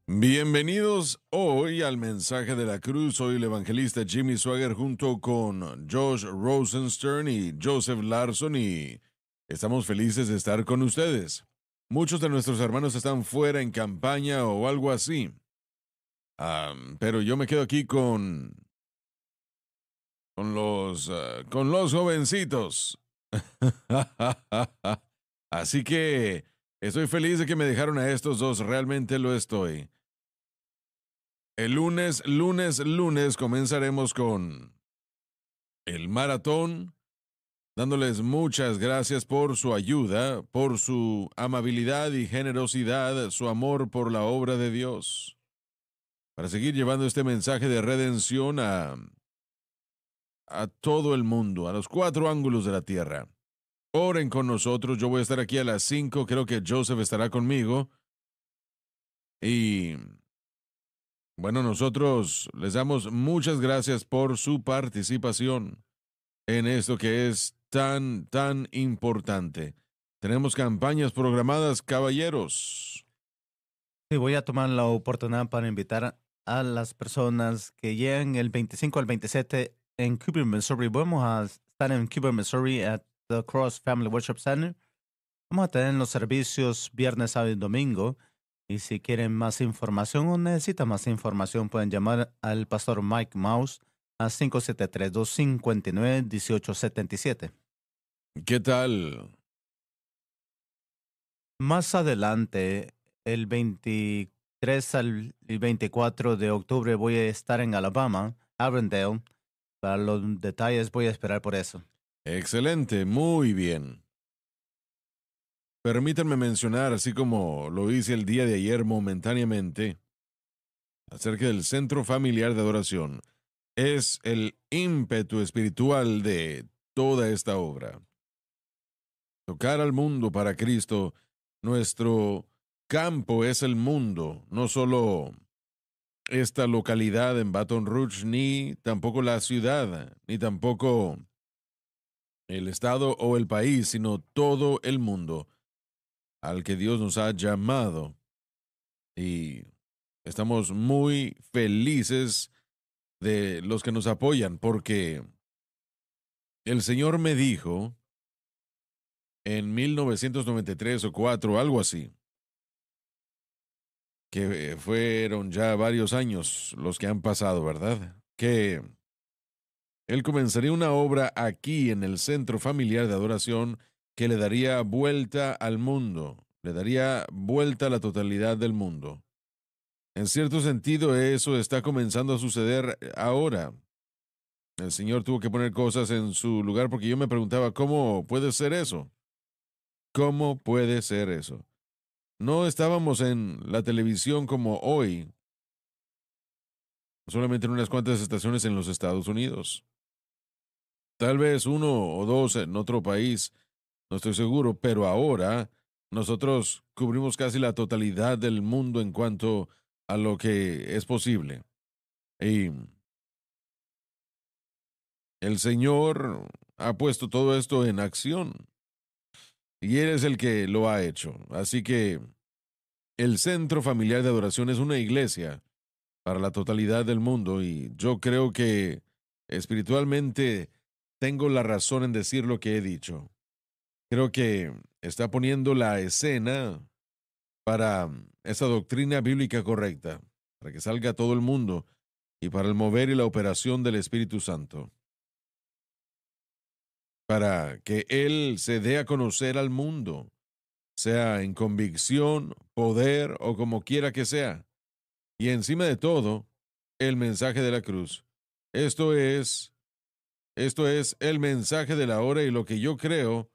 Bienvenidos hoy al mensaje de la cruz. Soy el evangelista Jimmy Swagger junto con Josh Rosenstern y Joseph Larson y estamos felices de estar con ustedes. Muchos de nuestros hermanos están fuera en campaña o algo así. Pero yo me quedo aquí con los jovencitos. Así que estoy feliz de que me dejaron a estos dos, realmente lo estoy. El lunes comenzaremos con el maratón, dándoles muchas gracias por su ayuda, por su amabilidad y generosidad, su amor por la obra de Dios, para seguir llevando este mensaje de redención a todo el mundo, a los cuatro ángulos de la tierra. Oren con nosotros, yo voy a estar aquí a las 5. Creo que Joseph estará conmigo. Y bueno, nosotros les damos muchas gracias por su participación en esto que es tan importante. Tenemos campañas programadas, caballeros. Sí, voy a tomar la oportunidad para invitar a las personas que lleguen el 25 al 27 en Cooper, Missouri. Vamos a estar en Cooper, Missouri, at the Cross Family Worship Center. Vamos a tener los servicios viernes, sábado y domingo. Y si quieren más información o necesitan más información, pueden llamar al pastor Mike Mouse a 573-259-1877. ¿Qué tal? Más adelante, el 23 al 24 de octubre, voy a estar en Alabama, Avondale. Para los detalles voy a esperar por eso. Excelente, muy bien. Permítanme mencionar, así como lo hice el día de ayer momentáneamente, acerca del Centro Familiar de Adoración. Es el ímpetu espiritual de toda esta obra. Tocar al mundo para Cristo. Nuestro campo es el mundo, no solo esta localidad en Baton Rouge, ni tampoco la ciudad, ni tampoco el estado o el país, sino todo el mundo al que Dios nos ha llamado. Y estamos muy felices de los que nos apoyan, porque el Señor me dijo en 1993 o 4, algo así, que fueron ya varios años los que han pasado, ¿verdad? Que Él comenzaría una obra aquí en el Centro Familiar de Adoración que le daría vuelta al mundo, le daría vuelta a la totalidad del mundo. En cierto sentido, eso está comenzando a suceder ahora. El Señor tuvo que poner cosas en su lugar porque yo me preguntaba, ¿cómo puede ser eso? ¿Cómo puede ser eso? No estábamos en la televisión como hoy, solamente en unas cuantas estaciones en los Estados Unidos. Tal vez uno o dos en otro país, no estoy seguro, pero ahora nosotros cubrimos casi la totalidad del mundo en cuanto a lo que es posible. Y el Señor ha puesto todo esto en acción y Él es el que lo ha hecho. Así que el Centro Familiar de Adoración es una iglesia para la totalidad del mundo y yo creo que espiritualmente tengo la razón en decir lo que he dicho. Creo que está poniendo la escena para esa doctrina bíblica correcta, para que salga a todo el mundo y para el mover y la operación del Espíritu Santo, para que Él se dé a conocer al mundo, sea en convicción, poder o como quiera que sea. Y encima de todo, el mensaje de la cruz. Esto es, esto es el mensaje de la hora y lo que yo creo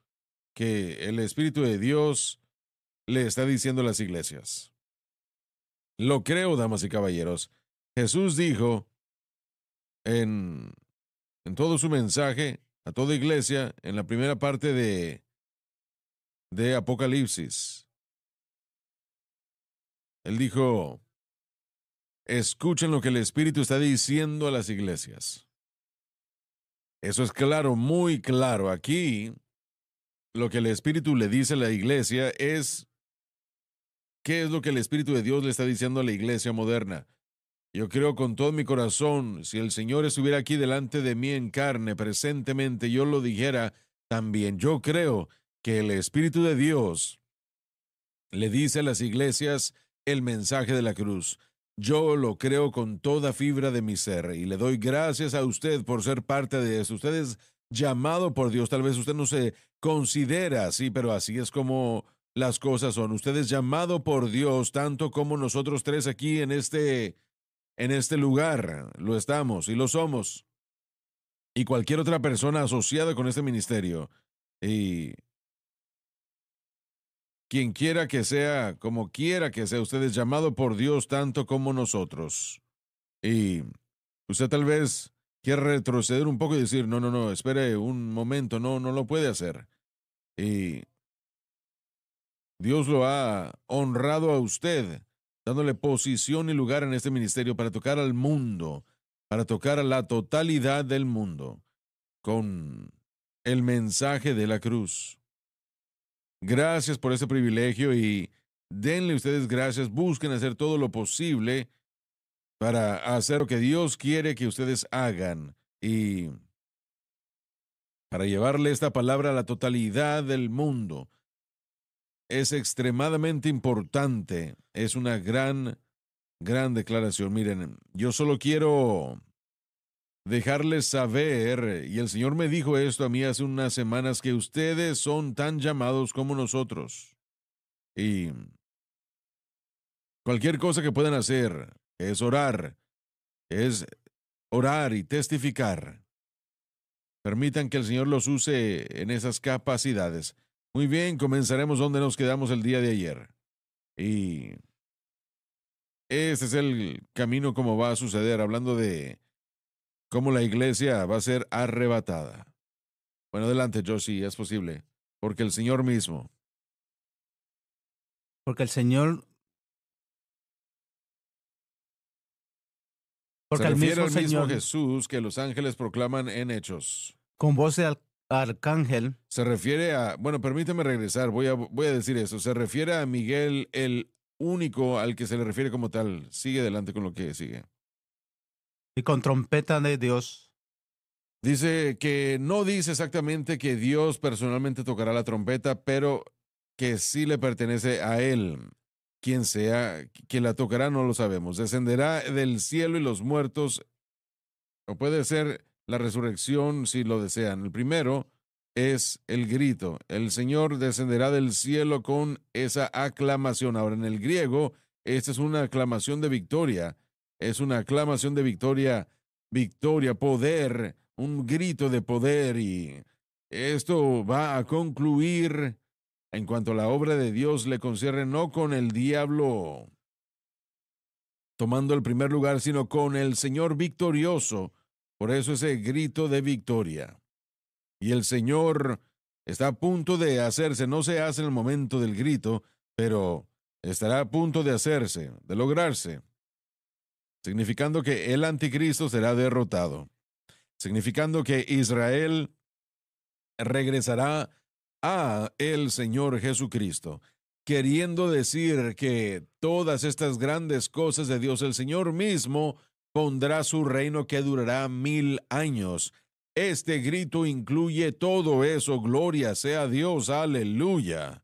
que el Espíritu de Dios le está diciendo a las iglesias. Lo creo, damas y caballeros. Jesús dijo en, en todo su mensaje a toda iglesia, en la primera parte de Apocalipsis, él dijo, escuchen lo que el Espíritu está diciendo a las iglesias. Eso es claro, muy claro. Aquí, lo que el Espíritu le dice a la iglesia es ¿Qué es lo que el Espíritu de Dios le está diciendo a la iglesia moderna? Yo creo con todo mi corazón, si el Señor estuviera aquí delante de mí en carne, presentemente, yo lo dijera también. Yo creo que el Espíritu de Dios le dice a las iglesias el mensaje de la cruz. Yo lo creo con toda fibra de mi ser y le doy gracias a usted por ser parte de eso. Usted es llamado por Dios. Tal vez usted no se considera así, pero así es como las cosas son. Usted es llamado por Dios, tanto como nosotros tres aquí en este lugar. Lo estamos y lo somos. Y cualquier otra persona asociada con este ministerio. Y quien quiera que sea, como quiera que sea, usted es llamado por Dios tanto como nosotros. Y usted tal vez quiere retroceder un poco y decir, no, no, no, espere un momento, no, no lo puede hacer. Y Dios lo ha honrado a usted, dándole posición y lugar en este ministerio para tocar al mundo, para tocar a la totalidad del mundo, con el mensaje de la cruz. Gracias por ese privilegio y denle ustedes gracias, busquen hacer todo lo posible para hacer lo que Dios quiere que ustedes hagan y para llevarle esta palabra a la totalidad del mundo. Es extremadamente importante, es una gran declaración. Miren, yo solo quiero dejarles saber, y el Señor me dijo esto a mí hace unas semanas, que ustedes son tan llamados como nosotros. Y cualquier cosa que puedan hacer es orar y testificar. Permitan que el Señor los use en esas capacidades. Muy bien, comenzaremos donde nos quedamos el día de ayer. Y este es el camino como va a suceder, hablando de cómo la iglesia va a ser arrebatada. Bueno, adelante, Josie, es posible, porque el Señor mismo Porque el Señor, se porque el refiere mismo al mismo Señor, Jesús que los ángeles proclaman en Hechos. con voz de arcángel, Se refiere a, bueno, permíteme regresar, voy a decir eso. Se refiere a Miguel, el único al que se le refiere como tal. Sigue adelante con lo que sigue. y con trompeta de Dios. Dice que no dice exactamente que Dios personalmente tocará la trompeta, pero que sí le pertenece a él. Quien sea, quien la tocará no lo sabemos. Descenderá del cielo y los muertos, o puede ser la resurrección si lo desean. El primero es el grito. El Señor descenderá del cielo con esa aclamación. Ahora, en el griego, esta es una aclamación de victoria. Es una aclamación de victoria, victoria, poder, un grito de poder. Y esto va a concluir en cuanto a la obra de Dios le concierne, no con el diablo tomando el primer lugar, sino con el Señor victorioso. Por eso ese grito de victoria. Y el Señor está a punto de hacerse, no se hace en el momento del grito, pero estará a punto de hacerse, de lograrse, significando que el anticristo será derrotado, significando que Israel regresará a el Señor Jesucristo, queriendo decir que todas estas grandes cosas de Dios, el Señor mismo pondrá su reino que durará 1000 años. Este grito incluye todo eso, gloria sea a Dios, aleluya.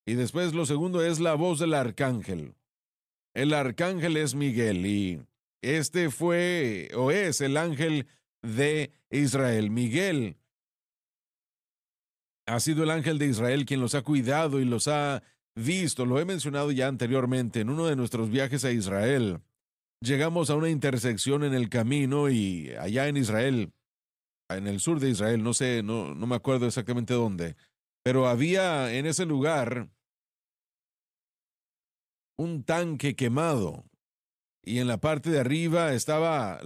Y después lo segundo es la voz del arcángel. El arcángel es Miguel y este fue o es el ángel de Israel. Miguel ha sido el ángel de Israel quien los ha cuidado y los ha visto. Lo he mencionado ya anteriormente en uno de nuestros viajes a Israel. Llegamos a una intersección en el camino y allá en Israel, en el sur de Israel, no sé, no me acuerdo exactamente dónde, pero había en ese lugar un tanque quemado y en la parte de arriba estaba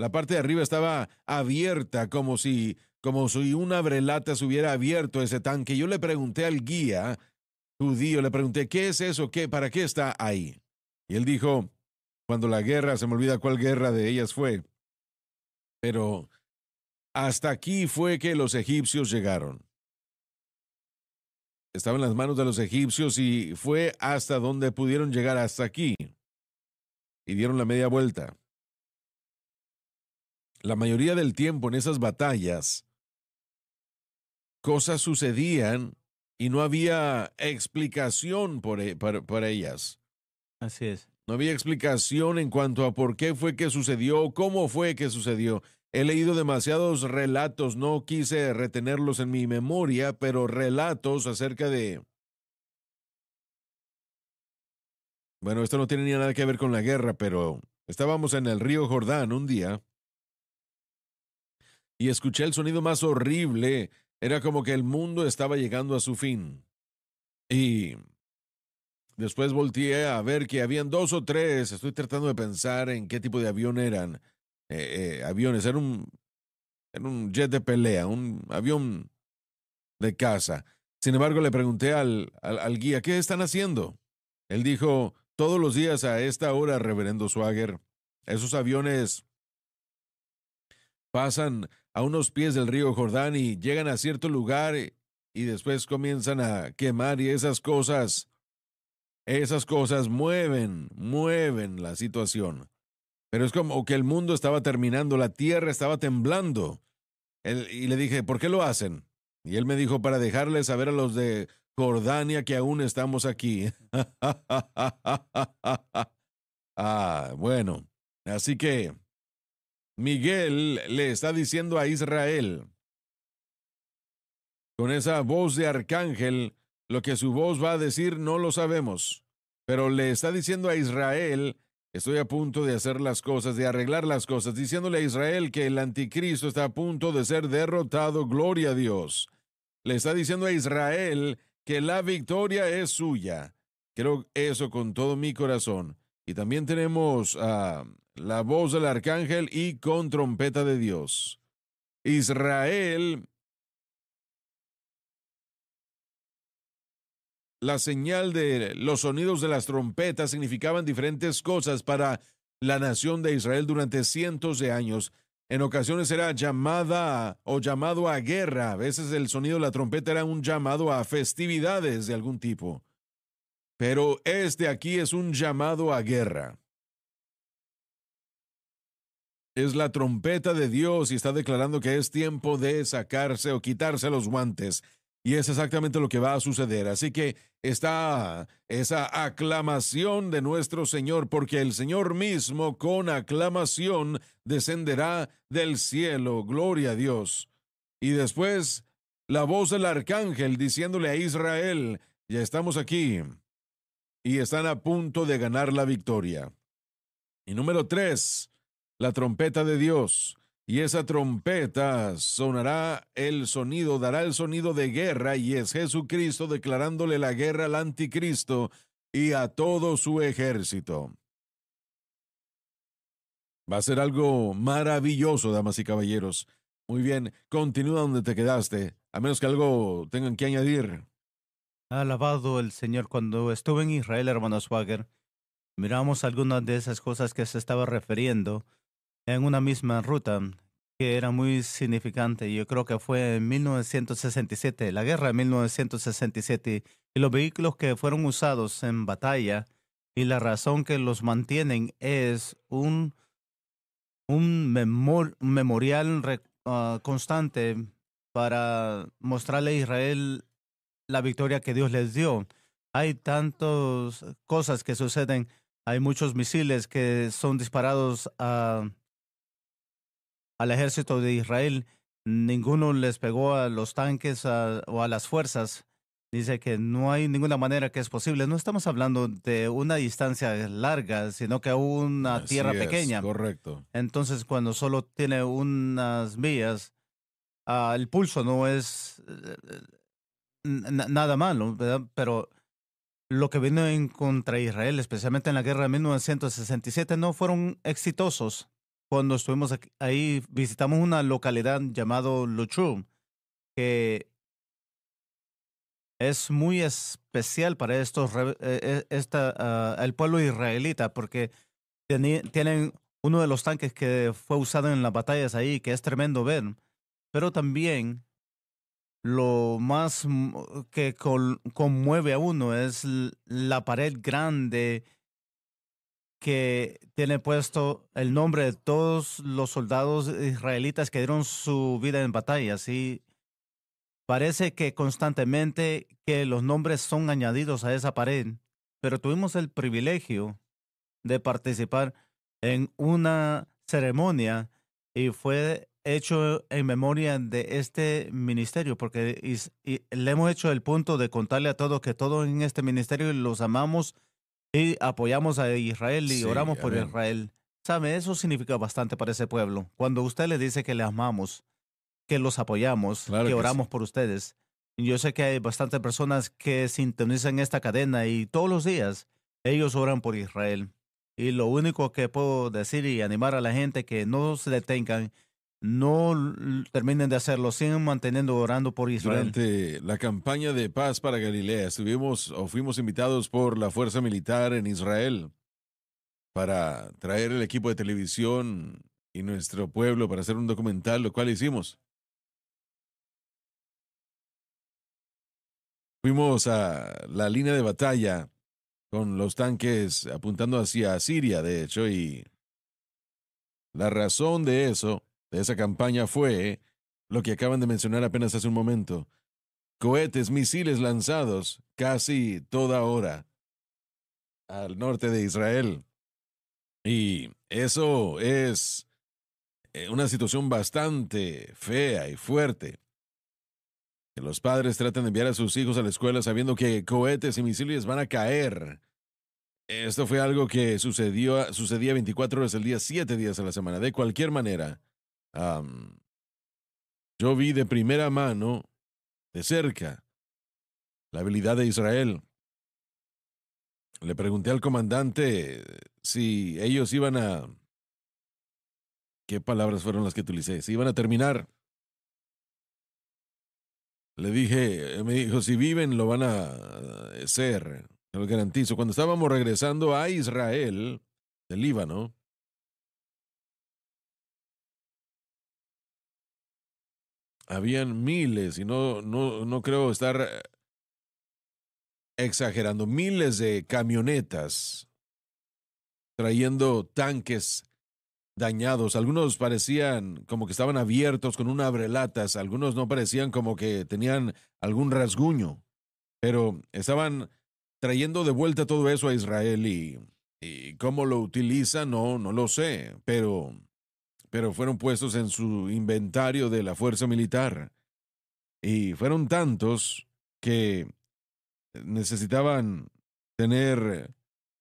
abierta como si un abrelata se hubiera abierto ese tanque. Yo le pregunté al guía judío, le pregunté, ¿qué es eso? ¿Para qué está ahí? Y él dijo, cuando la guerra, se me olvida cuál guerra de ellas fue, pero hasta aquí fue que los egipcios llegaron. estaba en las manos de los egipcios y fue hasta donde pudieron llegar, hasta aquí, y dieron la media vuelta. La mayoría del tiempo en esas batallas, cosas sucedían y no había explicación por ellas. Así es. No había explicación en cuanto a por qué fue que sucedió, cómo fue que sucedió. He leído demasiados relatos, no quise retenerlos en mi memoria, pero relatos acerca de... Bueno, esto no tiene ni nada que ver con la guerra, pero estábamos en el río Jordán un día y escuché el sonido más horrible. Era como que el mundo estaba llegando a su fin. Y después volteé a ver que habían dos o tres. Estoy tratando de pensar en qué tipo de avión eran. Aviones, era un jet de pelea, un avión de caza. Sin embargo, le pregunté al guía, ¿qué están haciendo? Él dijo, todos los días a esta hora, reverendo Swagger, esos aviones pasan a unos pies del río Jordán y llegan a cierto lugar y después comienzan a quemar y esas cosas mueven la situación. Pero es como que el mundo estaba terminando, la tierra estaba temblando. Y le dije, ¿por qué lo hacen? Y él me dijo, para dejarles saber a los de Jordania que aún estamos aquí. Bueno, así que Miguel le está diciendo a Israel, con esa voz de arcángel, lo que su voz va a decir no lo sabemos, pero le está diciendo a Israel, estoy a punto de hacer las cosas, de arreglar las cosas, diciéndole a Israel que el anticristo está a punto de ser derrotado, gloria a Dios. Le está diciendo a Israel que la victoria es suya. Creo eso con todo mi corazón. Y también tenemos la voz del arcángel y con trompeta de Dios. Israel, la señal de los sonidos de las trompetas significaban diferentes cosas para la nación de Israel durante cientos de años. En ocasiones era llamada o llamado a guerra. A veces el sonido de la trompeta era un llamado a festividades de algún tipo. Pero este aquí es un llamado a guerra. Es la trompeta de Dios y está declarando que es tiempo de sacarse o quitarse los guantes. Y es exactamente lo que va a suceder. Así que está esa aclamación de nuestro Señor, porque el Señor mismo con aclamación descenderá del cielo. Gloria a Dios. Y después la voz del arcángel diciéndole a Israel, ya estamos aquí y están a punto de ganar la victoria. Y número 3, la trompeta de Dios. Y esa trompeta sonará el sonido, dará el sonido de guerra, y es Jesucristo declarándole la guerra al anticristo y a todo su ejército. Va a ser algo maravilloso, damas y caballeros. Muy bien, continúa donde te quedaste, a menos que algo tengan que añadir. Alabado el Señor. Cuando estuve en Israel, hermano Swagger, miramos algunas de esas cosas que se estaba refiriendo en una misma ruta que era muy significante. Yo creo que fue en 1967, la guerra de 1967, y los vehículos que fueron usados en batalla y la razón que los mantienen es un memorial constante para mostrarle a Israel la victoria que Dios les dio. Hay tantas cosas que suceden, hay muchos misiles que son disparados al ejército de Israel. Ninguno les pegó a los tanques o a las fuerzas. Dice que no hay ninguna manera que es posible. No estamos hablando de una distancia larga, sino que una Así tierra es, pequeña. correcto. Entonces, cuando solo tiene unas vías, el pulso no es nada malo, ¿verdad? Pero lo que vino en contra Israel, especialmente en la guerra de 1967, no fueron exitosos. Cuando estuvimos ahí, visitamos una localidad llamada Luchum, que es muy especial para el pueblo israelita, porque tienen uno de los tanques que fue usado en las batallas ahí, que es tremendo ver, pero también lo más que conmueve a uno es la pared grande que tiene puesto el nombre de todos los soldados israelitas que dieron su vida en batalla. Sí, parece que constantemente que los nombres son añadidos a esa pared, pero tuvimos el privilegio de participar en una ceremonia y fue hecho en memoria de este ministerio, porque y le hemos hecho el punto de contarle a todos que todos en este ministerio los amamos y apoyamos a Israel y Sí, oramos por amén. Israel. ¿Sabe? Eso significa bastante para ese pueblo. Cuando usted le dice que le amamos, que los apoyamos, Claro que que sí. oramos por ustedes. Y yo sé que hay bastantes personas que sintonizan esta cadena y todos los días ellos oran por Israel. Y lo único que puedo decir y animar a la gente que no se detengan, no terminen de hacerlo, sigan manteniendo orando por Israel. Durante la campaña de paz para Galilea, estuvimos o fuimos invitados por la fuerza militar en Israel para traer el equipo de televisión y nuestro pueblo para hacer un documental, lo cual hicimos. Fuimos a la línea de batalla con los tanques apuntando hacia Siria, de hecho, y la razón de eso, de esa campaña, fue lo que acaban de mencionar apenas hace un momento. Cohetes, misiles lanzados casi toda hora al norte de Israel. Y eso es una situación bastante fea y fuerte. Que los padres traten de enviar a sus hijos a la escuela sabiendo que cohetes y misiles van a caer. Esto fue algo que sucedía 24 horas al día, 7 días a la semana. De cualquier manera, am, yo vi de primera mano, de cerca, la habilidad de Israel. Le pregunté al comandante si ellos iban a... ¿Qué palabras fueron las que utilicé? Si iban a terminar. Le dije, me dijo, si viven lo van a hacer, te lo garantizo. Cuando estábamos regresando a Israel, del Líbano, habían miles, y no creo estar exagerando, miles de camionetas trayendo tanques dañados. Algunos parecían como que estaban abiertos con un abrelatas, algunos no parecían como que tenían algún rasguño, pero estaban trayendo de vuelta todo eso a Israel y cómo lo utilizan, no lo sé, pero fueron puestos en su inventario de la fuerza militar y fueron tantos que necesitaban tener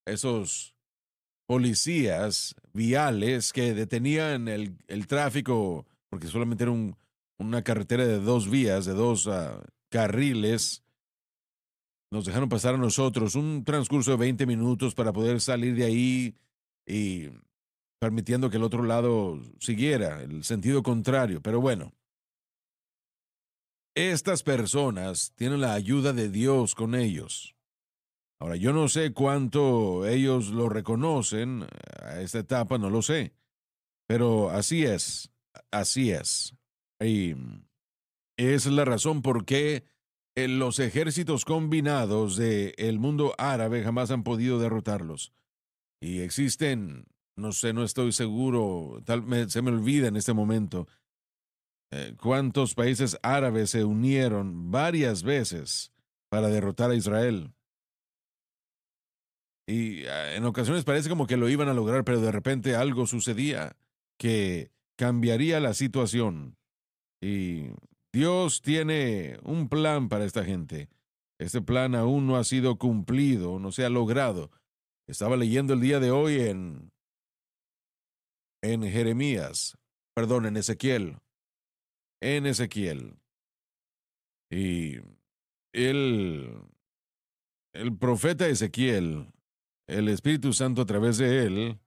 esos policías viales que detenían el tráfico, porque solamente era una carretera de dos vías, de dos carriles. Nos dejaron pasar a nosotros un transcurso de 20 minutos para poder salir de ahí y permitiendo que el otro lado siguiera, el sentido contrario. Pero bueno, estas personas tienen la ayuda de Dios con ellos. Ahora, yo no sé cuánto ellos lo reconocen a esta etapa, no lo sé, pero así es, así es. Y esa es la razón por qué los ejércitos combinados del mundo árabe jamás han podido derrotarlos. Y existen, no sé, no estoy seguro, se me olvida en este momento, cuántos países árabes se unieron varias veces para derrotar a Israel. Y en ocasiones parece como que lo iban a lograr, pero de repente algo sucedía que cambiaría la situación. Y Dios tiene un plan para esta gente. Este plan aún no ha sido cumplido, no se ha logrado. Estaba leyendo el día de hoy en Jeremías, perdón, en Ezequiel. Y el, el profeta Ezequiel, el Espíritu Santo a través de él,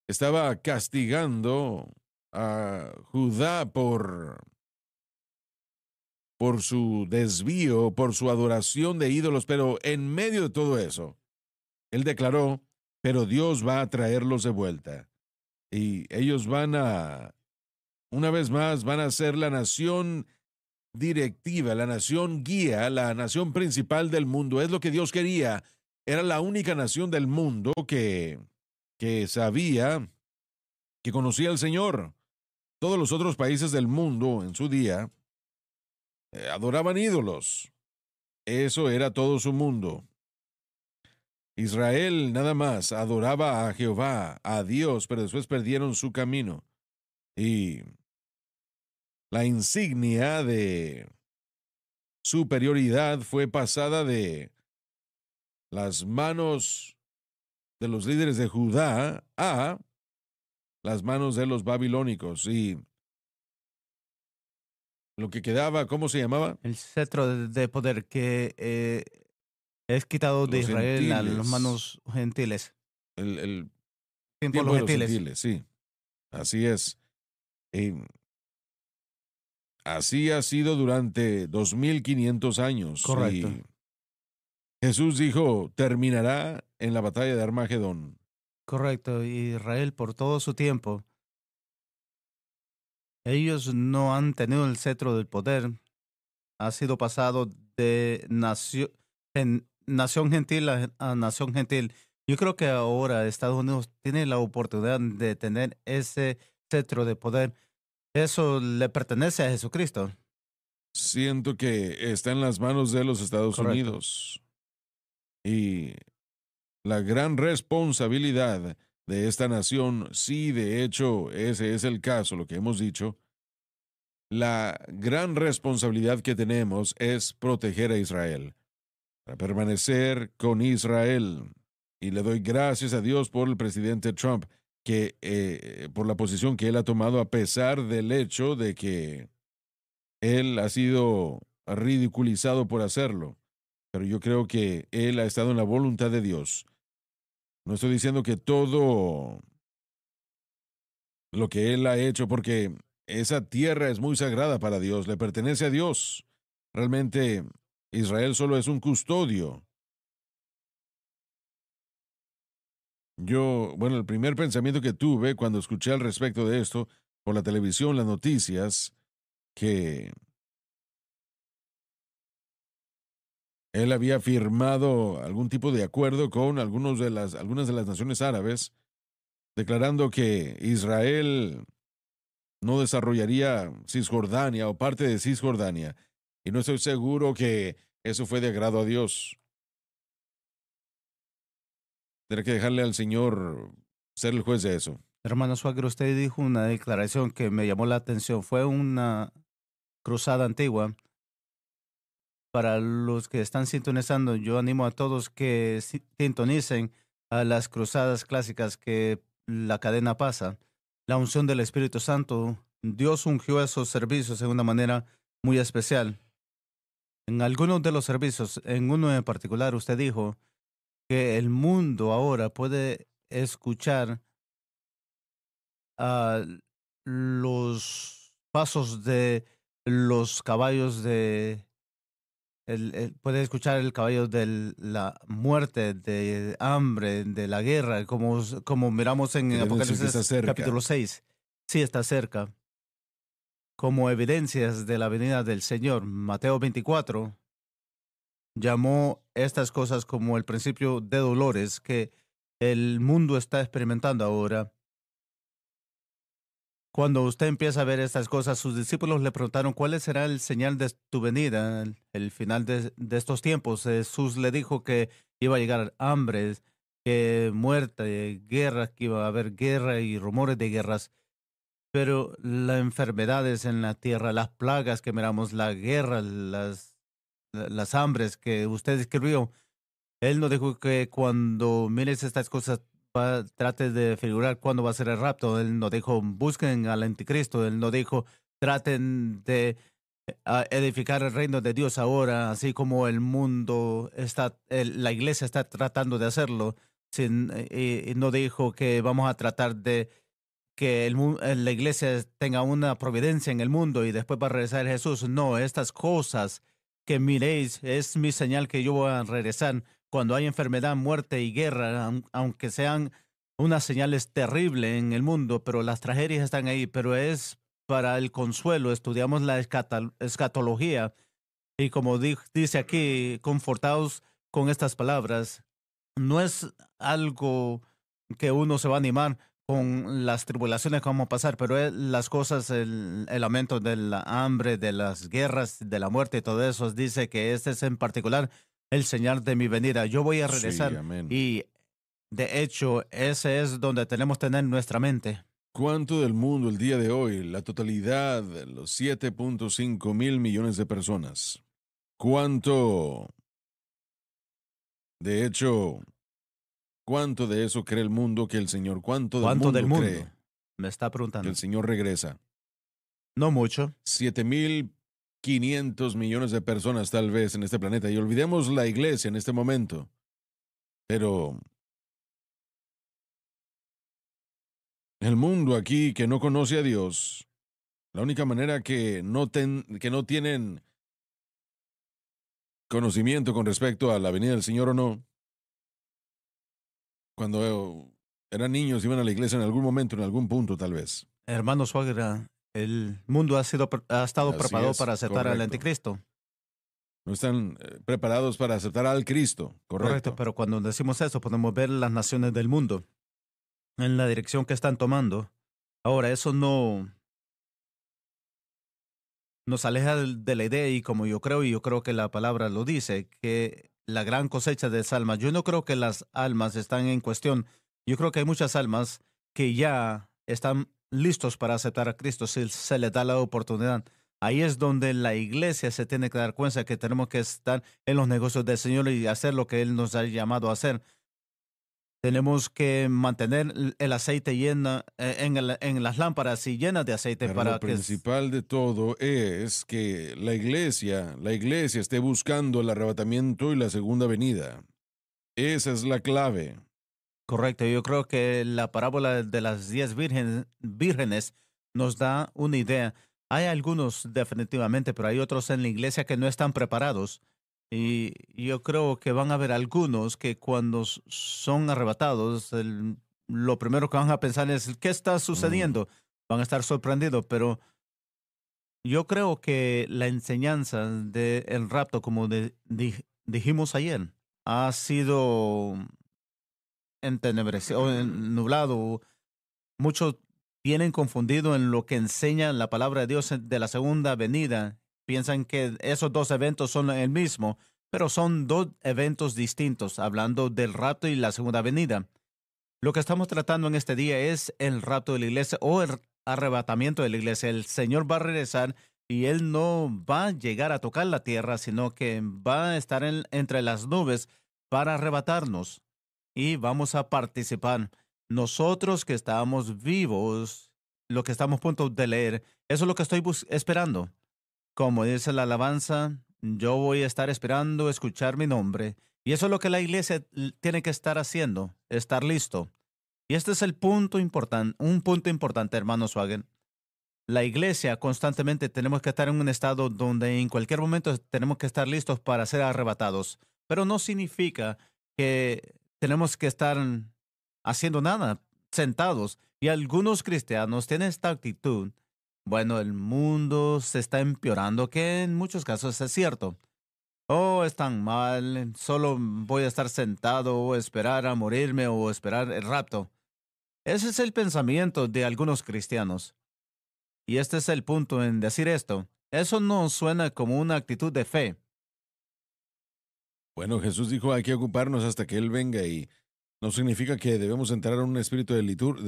estaba castigando a Judá por su desvío, por su adoración de ídolos, pero en medio de todo eso, él declaró, pero Dios va a traerlos de vuelta y ellos van a, una vez más, van a ser la nación directiva, la nación guía, la nación principal del mundo. Es lo que Dios quería. Era la única nación del mundo que sabía, que conocía al Señor. Todos los otros países del mundo en su día adoraban ídolos. Eso era todo su mundo. Israel nada más adoraba a Jehová, a Dios, pero después perdieron su camino. Y la insignia de superioridad fue pasada de las manos de los líderes de Judá a las manos de los babilónicos. Y lo que quedaba, ¿cómo se llamaba? El cetro de poder que es quitado de Los Israel a las gentiles. manos gentiles. El Tiempo tiempo los de los gentiles. gentiles, sí. Así es. Y así ha sido durante 2500 años. Correcto. Y Jesús dijo, terminará en la batalla de Armagedón. Correcto. Israel por todo su tiempo, ellos no han tenido el cetro del poder. Ha sido pasado de nación gentil a nación gentil. Yo creo que ahora Estados Unidos tiene la oportunidad de tener ese cetro de poder. Eso le pertenece a Jesucristo. Siento que está en las manos de los Estados Correcto. Unidos. Y la gran responsabilidad de esta nación, si de hecho ese es el caso, lo que hemos dicho, la gran responsabilidad que tenemos es proteger a Israel, para permanecer con Israel. Y le doy gracias a Dios por el presidente Trump, que por la posición que él ha tomado a pesar del hecho de que él ha sido ridiculizado por hacerlo. Pero yo creo que él ha estado en la voluntad de Dios. No estoy diciendo que todo lo que él ha hecho, porque esa tierra es muy sagrada para Dios, le pertenece a Dios. Realmente Israel solo es un custodio. Bueno, el primer pensamiento que tuve cuando escuché al respecto de esto por la televisión, las noticias, que él había firmado algún tipo de acuerdo con algunas de las naciones árabes, declarando que Israel no desarrollaría Cisjordania o parte de Cisjordania. Y no estoy seguro que eso fue de agrado a Dios. Tendré que dejarle al Señor ser el juez de eso. Hermano Suagro, usted dijo una declaración que me llamó la atención. Fue una cruzada antigua. Para los que están sintonizando, yo animo a todos que sintonicen a las cruzadas clásicas que la cadena pasa. La unción del Espíritu Santo, Dios ungió esos servicios de una manera muy especial. En algunos de los servicios, en uno en particular, usted dijo que el mundo ahora puede escuchar los pasos de los caballos puede escuchar el caballo de la muerte, de hambre, de la guerra, como miramos en Queriendo decir que está Apocalipsis cerca. capítulo 6. Sí, está cerca. Como evidencias de la venida del Señor, Mateo 24 llamó estas cosas como el principio de dolores que el mundo está experimentando ahora. Cuando usted empieza a ver estas cosas, sus discípulos le preguntaron cuál será el señal de tu venida, el final de estos tiempos. Jesús le dijo que iba a llegar hambre, que muerte, guerra, que iba a haber guerra y rumores de guerras. Pero las enfermedades en la tierra, las plagas que miramos, la guerra, las hambres que usted describió, él nos dijo que cuando mires estas cosas, trate de figurar cuándo va a ser el rapto. Él nos dijo, busquen al anticristo. Él nos dijo, traten de edificar el reino de Dios ahora, así como el mundo la iglesia está tratando de hacerlo. Y no dijo que vamos a tratar de que la iglesia tenga una providencia en el mundo y después va a regresar Jesús. No, estas cosas que miréis es mi señal que yo voy a regresar. Cuando hay enfermedad, muerte y guerra, aunque sean unas señales terribles en el mundo, pero las tragedias están ahí, pero es para el consuelo, estudiamos la escatología y como dice aquí, confortados con estas palabras, no es algo que uno se va a animar con las tribulaciones que vamos a pasar, pero es las cosas, el aumento de la hambre, de las guerras, de la muerte y todo eso, dice que este es en particular el señal de mi venida. Yo voy a Sí, regresar amén. y de hecho ese es donde tenemos que tener nuestra mente. ¿Cuánto del mundo el día de hoy, la totalidad, los 7.5 mil millones de personas? ¿Cuánto, de hecho, cuánto de eso cree el mundo que el Señor, cuánto del ¿Cuánto del mundo mundo? cree Me está que el preguntando. Señor regresa? No mucho. 7.500 millones de personas tal vez en este planeta. Y olvidemos la iglesia en este momento. Pero el mundo aquí que no conoce a Dios, la única manera que no tienen conocimiento con respecto a la venida del Señor o no, cuando eran niños iban a la iglesia en algún momento, en algún punto tal vez. Hermano Suagra, el mundo ha estado Así preparado para es, aceptar al correcto. anticristo. No están preparados para aceptar al Cristo, Correcto, correcto. pero cuando decimos eso podemos ver las naciones del mundo en la dirección que están tomando. Ahora, eso no nos aleja de la idea y como y yo creo que la palabra lo dice, que la gran cosecha de almas, yo no creo que las almas están en cuestión. Yo creo que hay muchas almas que ya están listos para aceptar a Cristo si se les da la oportunidad. Ahí es donde la iglesia se tiene que dar cuenta que tenemos que estar en los negocios del Señor y hacer lo que Él nos ha llamado a hacer. Tenemos que mantener el aceite lleno en las lámparas y llenas de aceite Pero lo para principal de todo es que la iglesia esté buscando el arrebatamiento y la segunda venida. Esa es la clave. correcto. Yo creo que la parábola de las 10 vírgenes nos da una idea. Hay algunos definitivamente, pero hay otros en la iglesia que no están preparados. Y yo creo que van a haber algunos que cuando son arrebatados, lo primero que van a pensar es, ¿qué está Mm, sucediendo? Van a estar sorprendidos, pero yo creo que la enseñanza del rapto, como dijimos ayer, ha sido entenebrecido o nublado. Muchos tienen confundido en lo que enseña la palabra de Dios de la segunda venida. Piensan que esos dos eventos son el mismo, pero son dos eventos distintos, hablando del rapto y la segunda venida. Lo que estamos tratando en este día es el rapto de la iglesia o el arrebatamiento de la iglesia. El Señor va a regresar y Él no va a llegar a tocar la tierra, sino que va a estar entre las nubes para arrebatarnos y vamos a participar. Nosotros que estamos vivos, lo que estamos a punto de leer, eso es lo que estoy esperando. Como dice la alabanza, yo voy a estar esperando escuchar mi nombre. Y eso es lo que la iglesia tiene que estar haciendo, estar listo. Y este es el punto importante, un punto importante, hermano Swagen. La iglesia constantemente tenemos que estar en un estado donde en cualquier momento tenemos que estar listos para ser arrebatados. Pero no significa que tenemos que estar haciendo nada, sentados. Y algunos cristianos tienen esta actitud. Bueno, el mundo se está empeorando, que en muchos casos es cierto. Oh, es tan mal, solo voy a estar sentado o esperar a morirme o esperar el rapto. Ese es el pensamiento de algunos cristianos. Y este es el punto en decir esto. Eso no suena como una actitud de fe, bueno, Jesús dijo hay que ocuparnos hasta que Él venga y no significa que debemos entrar en un espíritu de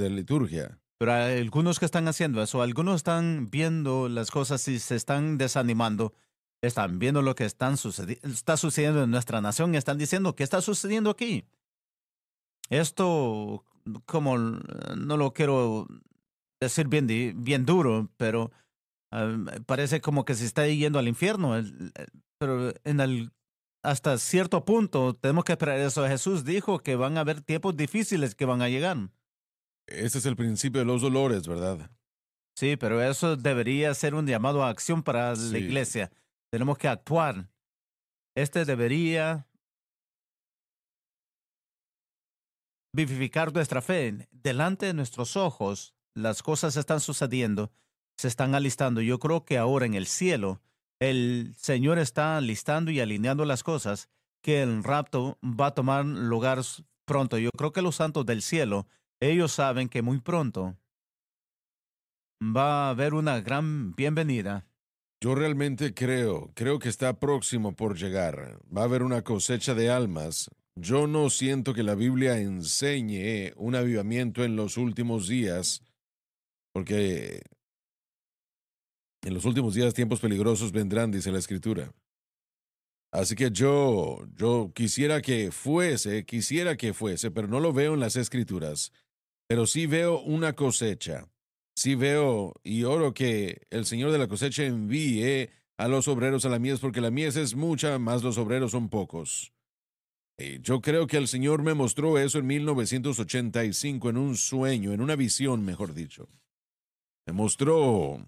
liturgia. pero hay algunos que están haciendo eso, algunos están viendo las cosas y se están desanimando, están viendo lo que está sucediendo en nuestra nación y están diciendo, ¿qué está sucediendo aquí? Esto, como no lo quiero decir bien duro, pero parece como que se está yendo al infierno. Pero hasta cierto punto tenemos que esperar eso. Jesús dijo que van a haber tiempos difíciles que van a llegar. Ese es el principio de los dolores, ¿verdad? Sí, pero eso debería ser un llamado a acción para la Sí. iglesia. Tenemos que actuar. Este debería vivificar nuestra fe. Delante de nuestros ojos, las cosas están sucediendo. se están alistando. Yo creo que ahora en el cielo, el Señor está alistando y alineando las cosas, que el rapto va a tomar lugar pronto. Yo creo que los santos del cielo, ellos saben que muy pronto va a haber una gran bienvenida. Yo realmente creo que está próximo por llegar. Va a haber una cosecha de almas. Yo no siento que la Biblia enseñe un avivamiento en los últimos días, porque en los últimos días tiempos peligrosos vendrán, dice la Escritura. Así que yo quisiera que fuese, pero no lo veo en las Escrituras. Pero sí veo una cosecha. Sí veo y oro que el Señor de la cosecha envíe a los obreros a la mies, porque la mies es mucha, más los obreros son pocos. Y yo creo que el Señor me mostró eso en 1985 en un sueño, en una visión, mejor dicho. Me mostró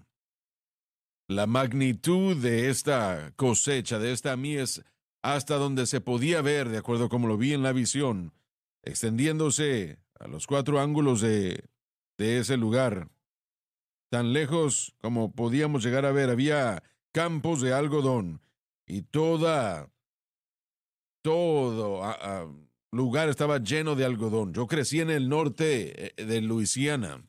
la magnitud de esta cosecha, de esta mies, hasta donde se podía ver, de acuerdo como lo vi en la visión, extendiéndose a los cuatro ángulos de ese lugar. Tan lejos como podíamos llegar a ver, había campos de algodón y todo lugar estaba lleno de algodón. Yo crecí en el norte de Luisiana.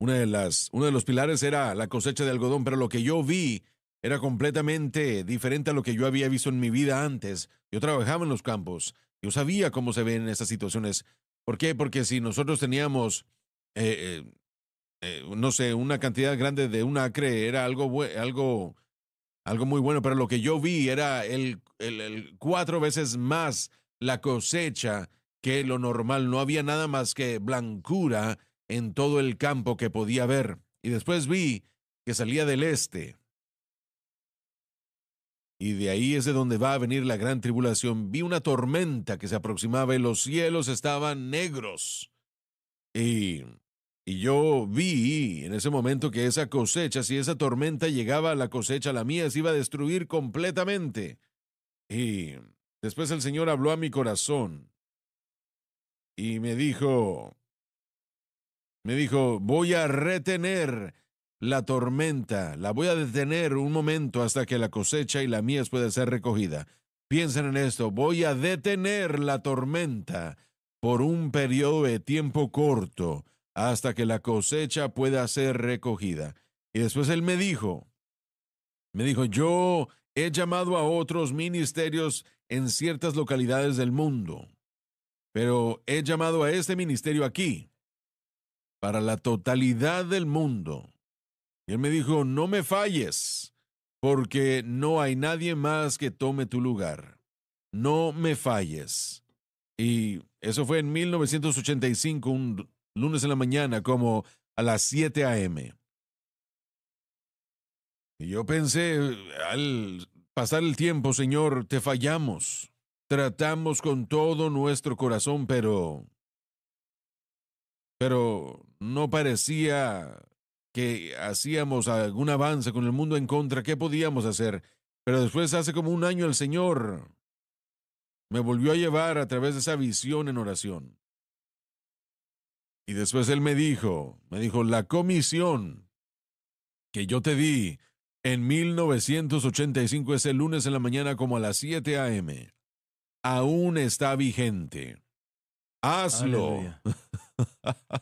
Uno de los pilares era la cosecha de algodón, pero lo que yo vi era completamente diferente a lo que yo había visto en mi vida antes. Yo trabajaba en los campos. Yo sabía cómo se ven esas situaciones. ¿Por qué? Porque si nosotros teníamos, no sé, una cantidad grande de un acre, era algo muy bueno, pero lo que yo vi era el cuatro veces más la cosecha que lo normal. No había nada más que blancura en todo el campo que podía ver. Y después vi que salía del este. Y de ahí es de donde va a venir la gran tribulación. Vi una tormenta que se aproximaba y los cielos estaban negros. Y, y yo vi en ese momento que esa cosecha, si esa tormenta llegaba a la cosecha, la mía se iba a destruir completamente. Y después el Señor habló a mi corazón y me dijo, voy a retener la tormenta, la voy a detener un momento hasta que la cosecha y la mies pueda ser recogida. Piensen en esto, voy a detener la tormenta por un periodo de tiempo corto hasta que la cosecha pueda ser recogida. Y después él me dijo, yo he llamado a otros ministerios en ciertas localidades del mundo, pero he llamado a este ministerio aquí para la totalidad del mundo. Y él me dijo, no me falles, porque no hay nadie más que tome tu lugar. No me falles. Y eso fue en 1985, un lunes en la mañana, como a las 7 a.m. Y yo pensé, al pasar el tiempo, Señor, te fallamos. Tratamos con todo nuestro corazón, pero no parecía que hacíamos algún avance con el mundo en contra. ¿Qué podíamos hacer? Pero después, hace como un año, el Señor me volvió a llevar a través de esa visión en oración. Y después Él me dijo, la comisión que yo te di en 1985, ese lunes en la mañana como a las 7 a.m., aún está vigente. Hazlo. Aleluya.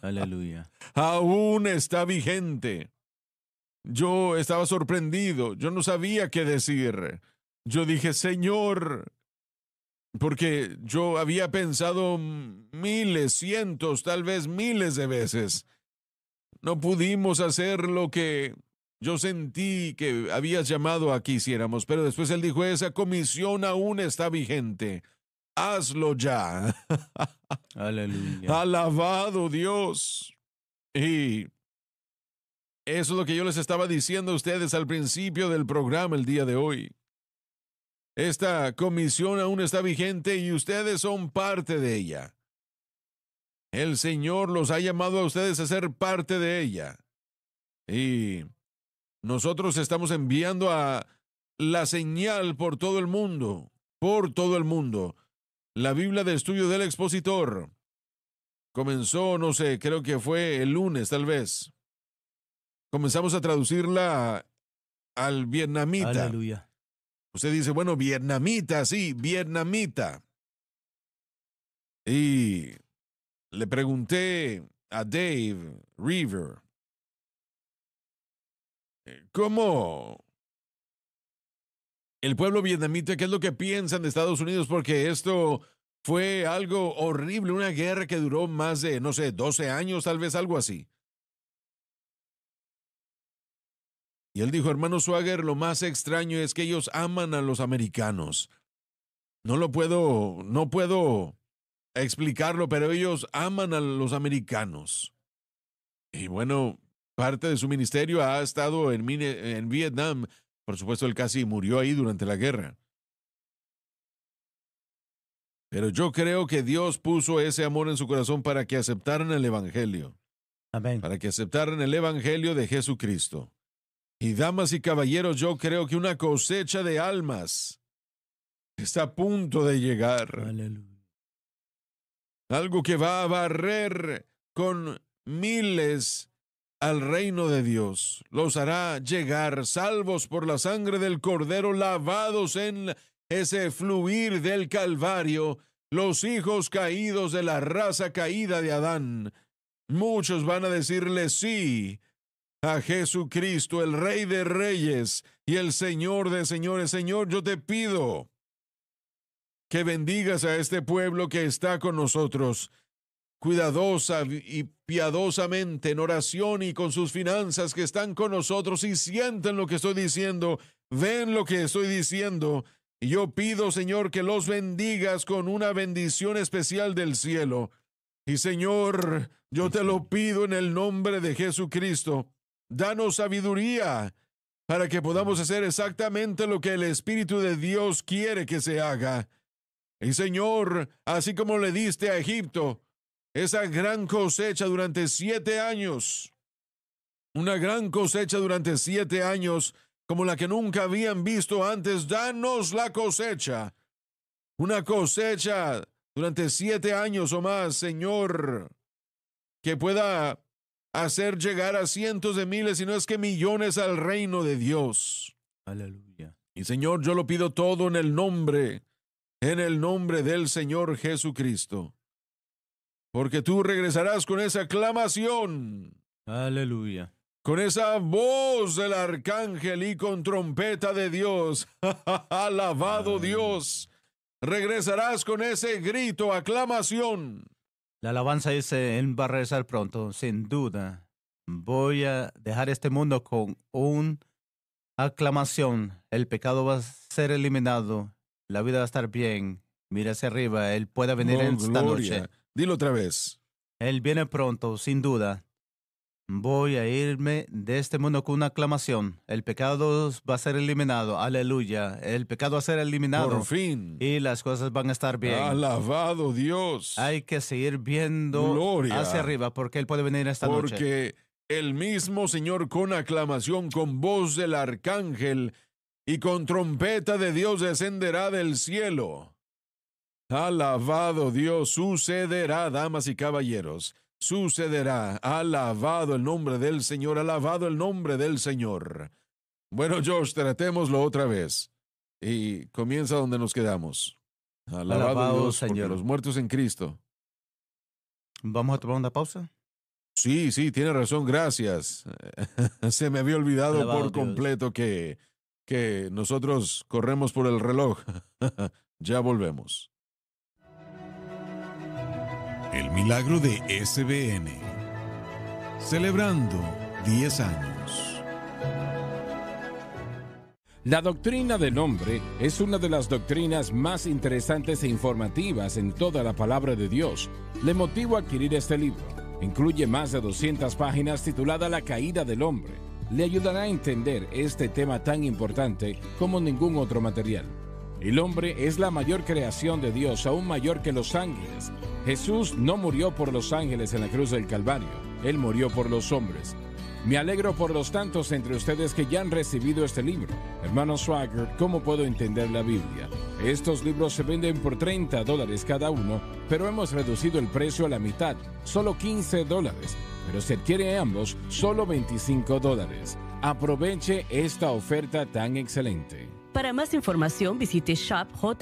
Aleluya. Aún está vigente. Yo estaba sorprendido, yo no sabía qué decir. Yo dije, Señor, porque yo había pensado miles, cientos, tal vez miles de veces. No pudimos hacer lo que yo sentí que habías llamado a que hiciéramos, pero después él dijo, esa comisión aún está vigente. Hazlo ya. Aleluya. Alabado Dios. Y eso es lo que yo les estaba diciendo a ustedes al principio del programa el día de hoy. Esta comisión aún está vigente y ustedes son parte de ella. El Señor los ha llamado a ustedes a ser parte de ella. Y nosotros estamos enviando a la señal por todo el mundo, por todo el mundo. La Biblia de Estudio del Expositor comenzó, no sé, creo que fue el lunes tal vez. comenzamos a traducirla al vietnamita. Aleluya. Usted dice, bueno, vietnamita, sí, vietnamita. Y le pregunté a Dave River, ¿cómo el pueblo vietnamita, qué es lo que piensan de Estados Unidos? Porque esto fue algo horrible, una guerra que duró más de, 12 años, tal vez algo así. Y él dijo, hermano Swagger, lo más extraño es que ellos aman a los americanos. No puedo explicarlo, pero ellos aman a los americanos. Y bueno, parte de su ministerio ha estado en Vietnam. Por supuesto, él casi murió ahí durante la guerra. Pero yo creo que Dios puso ese amor en su corazón para que aceptaran el Evangelio. Amén. Para que aceptaran el Evangelio de Jesucristo. Y damas y caballeros, yo creo que una cosecha de almas está a punto de llegar. Aleluya. Algo que va a barrer con miles al reino de Dios. Los hará llegar salvos por la sangre del Cordero, lavados en ese fluir del Calvario, los hijos caídos de la raza caída de Adán. Muchos van a decirle sí a Jesucristo, el Rey de Reyes y el Señor de Señores. Señor, yo te pido que bendigas a este pueblo que está con nosotros, cuidadosa y piadosamente en oración y con sus finanzas, que están con nosotros y sienten lo que estoy diciendo, ven lo que estoy diciendo. Y yo pido, Señor, que los bendigas con una bendición especial del cielo. Y Señor, yo te lo pido en el nombre de Jesucristo. Danos sabiduría para que podamos hacer exactamente lo que el Espíritu de Dios quiere que se haga. Y Señor, así como le diste a Egipto esa gran cosecha durante 7 años, una gran cosecha durante 7 años, como la que nunca habían visto antes, danos la cosecha. Una cosecha durante 7 años o más, Señor, que pueda hacer llegar a cientos de miles, si no es que millones, al reino de Dios. Aleluya. Y Señor, yo lo pido todo en el nombre del Señor Jesucristo. Porque tú regresarás con esa aclamación. Aleluya. Con esa voz del arcángel y con trompeta de Dios. Alabado Dios. Regresarás con ese grito, aclamación. La alabanza dice, Él va a regresar pronto, sin duda. Voy a dejar este mundo con una aclamación. El pecado va a ser eliminado. La vida va a estar bien. Mira hacia arriba. Él puede venir esta noche. Dilo otra vez. Él viene pronto, sin duda. Voy a irme de este mundo con una aclamación. El pecado va a ser eliminado. Aleluya. El pecado va a ser eliminado. Por fin. Y las cosas van a estar bien. Alabado Dios. Hay que seguir viendo hacia arriba porque Él puede venir esta noche. Porque el mismo Señor, con aclamación, con voz del arcángel y con trompeta de Dios, descenderá del cielo. Alabado Dios. Sucederá, damas y caballeros. Sucederá. Alabado el nombre del Señor. Alabado el nombre del Señor. Bueno, Josh, tratémoslo otra vez. Y comienza donde nos quedamos. Alabado Dios, Señor. Los muertos en Cristo. ¿Vamos a tomar una pausa? Sí, tiene razón, gracias. Se me había olvidado Alabado por Dios. completo que nosotros corremos por el reloj. Ya volvemos. El milagro de SBN. Celebrando 10 años. La doctrina del hombre es una de las doctrinas más interesantes e informativas en toda la palabra de Dios. Le motivo a adquirir este libro. Incluye más de 200 páginas titulada La caída del hombre. Le ayudará a entender este tema tan importante como ningún otro material. El hombre es la mayor creación de Dios, aún mayor que los ángeles. Jesús no murió por los ángeles en la cruz del Calvario. Él murió por los hombres. Me alegro por los tantos entre ustedes que ya han recibido este libro. Hermano Swagger, ¿cómo puedo entender la Biblia? Estos libros se venden por $30 cada uno, pero hemos reducido el precio a la mitad, solo $15. Pero si adquiere ambos, solo $25. Aproveche esta oferta tan excelente. Para más información, visite shopjsm.org.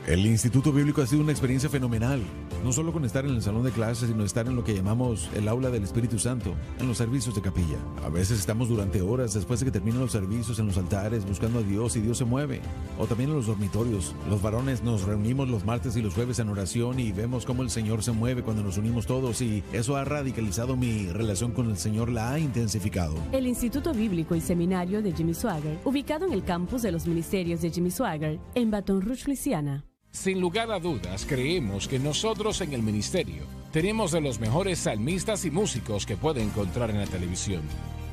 El Instituto Bíblico ha sido una experiencia fenomenal, no solo con estar en el salón de clases, sino estar en lo que llamamos el aula del Espíritu Santo, en los servicios de capilla. A veces estamos durante horas después de que terminan los servicios en los altares buscando a Dios y Dios se mueve. O también en los dormitorios. Los varones nos reunimos los martes y los jueves en oración y vemos cómo el Señor se mueve cuando nos unimos todos, y eso ha radicalizado mi relación con el Señor, la ha intensificado. El Instituto Bíblico y Seminario de Jimmy Swaggart, ubicado en el campus de los ministerios de Jimmy Swaggart, en Baton Rouge, Luisiana. Sin lugar a dudas, creemos que nosotros en el ministerio tenemos de los mejores salmistas y músicos que puede encontrar en la televisión.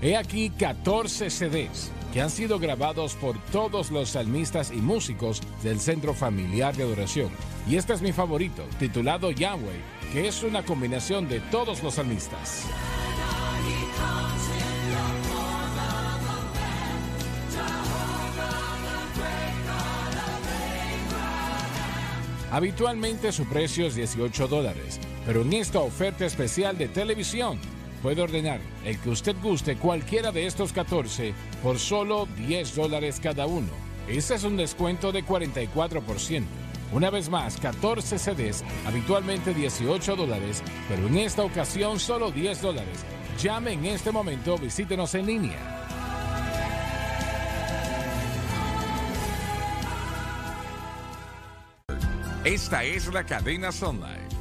He aquí 14 CDs que han sido grabados por todos los salmistas y músicos del Centro Familiar de Adoración. Y este es mi favorito, titulado Yahweh, que es una combinación de todos los salmistas. Habitualmente su precio es $18, pero en esta oferta especial de televisión puede ordenar el que usted guste, cualquiera de estos 14, por solo $10 cada uno. Ese es un descuento de 44%. Una vez más, 14 CDs, habitualmente $18, pero en esta ocasión solo $10. Llame en este momento, visítenos en línea. Esta es la cadena Sunlight.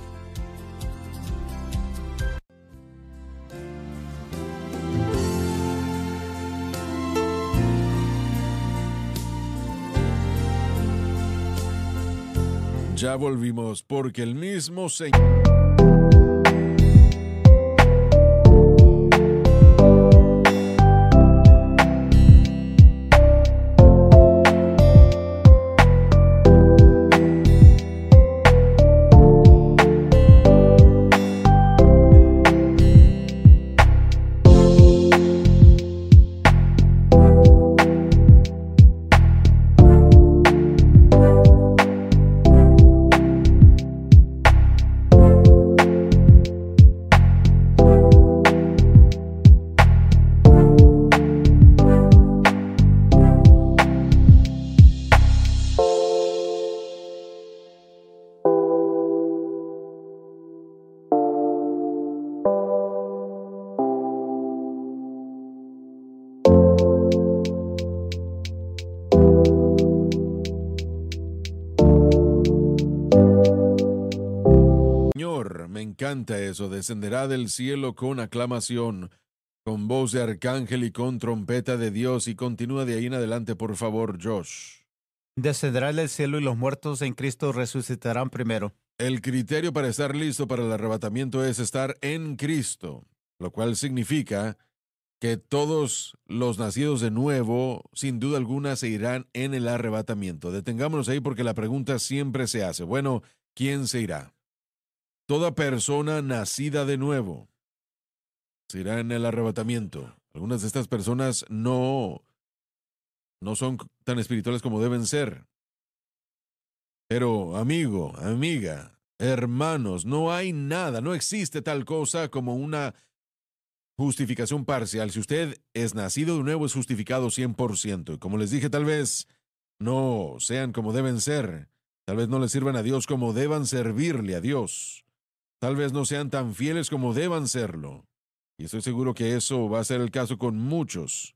Ya volvimos porque el mismo Señor... Me encanta eso, descenderá del cielo con aclamación, con voz de arcángel y con trompeta de Dios. Y continúa de ahí en adelante, por favor, Josh. Descenderá del cielo y los muertos en Cristo resucitarán primero. El criterio para estar listo para el arrebatamiento es estar en Cristo, lo cual significa que todos los nacidos de nuevo, sin duda alguna, se irán en el arrebatamiento. Detengámonos ahí porque la pregunta siempre se hace. Bueno, ¿quién se irá? Toda persona nacida de nuevo se irá en el arrebatamiento. Algunas de estas personas no son tan espirituales como deben ser. Pero, amigo, amiga, hermanos, no hay nada, no existe tal cosa como una justificación parcial. Si usted es nacido de nuevo, es justificado 100%. Y como les dije, tal vez no sean como deben ser. Tal vez no le sirvan a Dios como deban servirle a Dios. Tal vez no sean tan fieles como deban serlo. Y estoy seguro que eso va a ser el caso con muchos.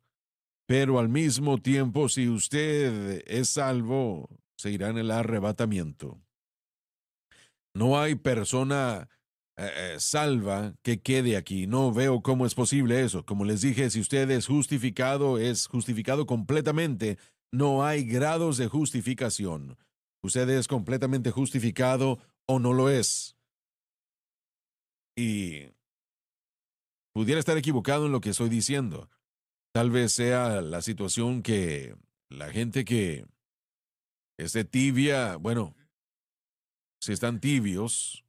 Pero al mismo tiempo, si usted es salvo, se irá en el arrebatamiento. No hay persona salva que quede aquí. No veo cómo es posible eso. Como les dije, si usted es justificado completamente. No hay grados de justificación. Usted es completamente justificado o no lo es. Y pudiera estar equivocado en lo que estoy diciendo. Tal vez sea la situación que la gente que esté tibia, bueno, si están tibios,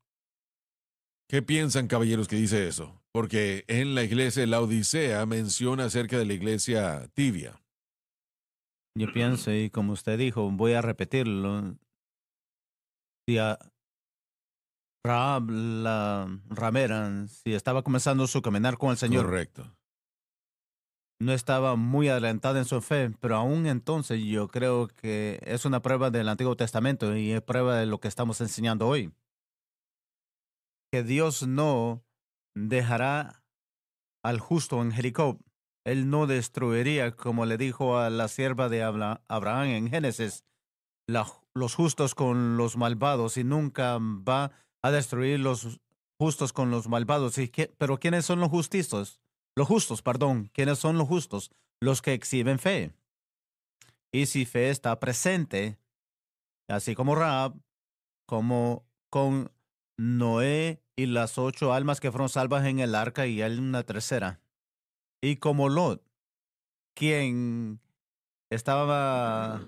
¿qué piensan, caballeros, que dice eso? Porque en la iglesia de la Odisea menciona acerca de la iglesia tibia. Yo pienso, y como usted dijo, voy a repetirlo. Si a Rahab, la ramera, si estaba comenzando su caminar con el Señor, Correcto. no estaba muy adelantada en su fe, pero aún entonces yo creo que es una prueba del Antiguo Testamento y es prueba de lo que estamos enseñando hoy. Que Dios no dejará al justo en Jericó. Él no destruiría, como le dijo a la sierva de Abraham en Génesis, los justos con los malvados, y nunca va a destruir los justos con los malvados. Pero ¿quiénes son los justos? Los justos, perdón. ¿Quiénes son los justos? Los que exhiben fe. Y si fe está presente, así como Rahab, como con Noé y las 8 almas que fueron salvas en el arca y hay una tercera. Y como Lot, quien estaba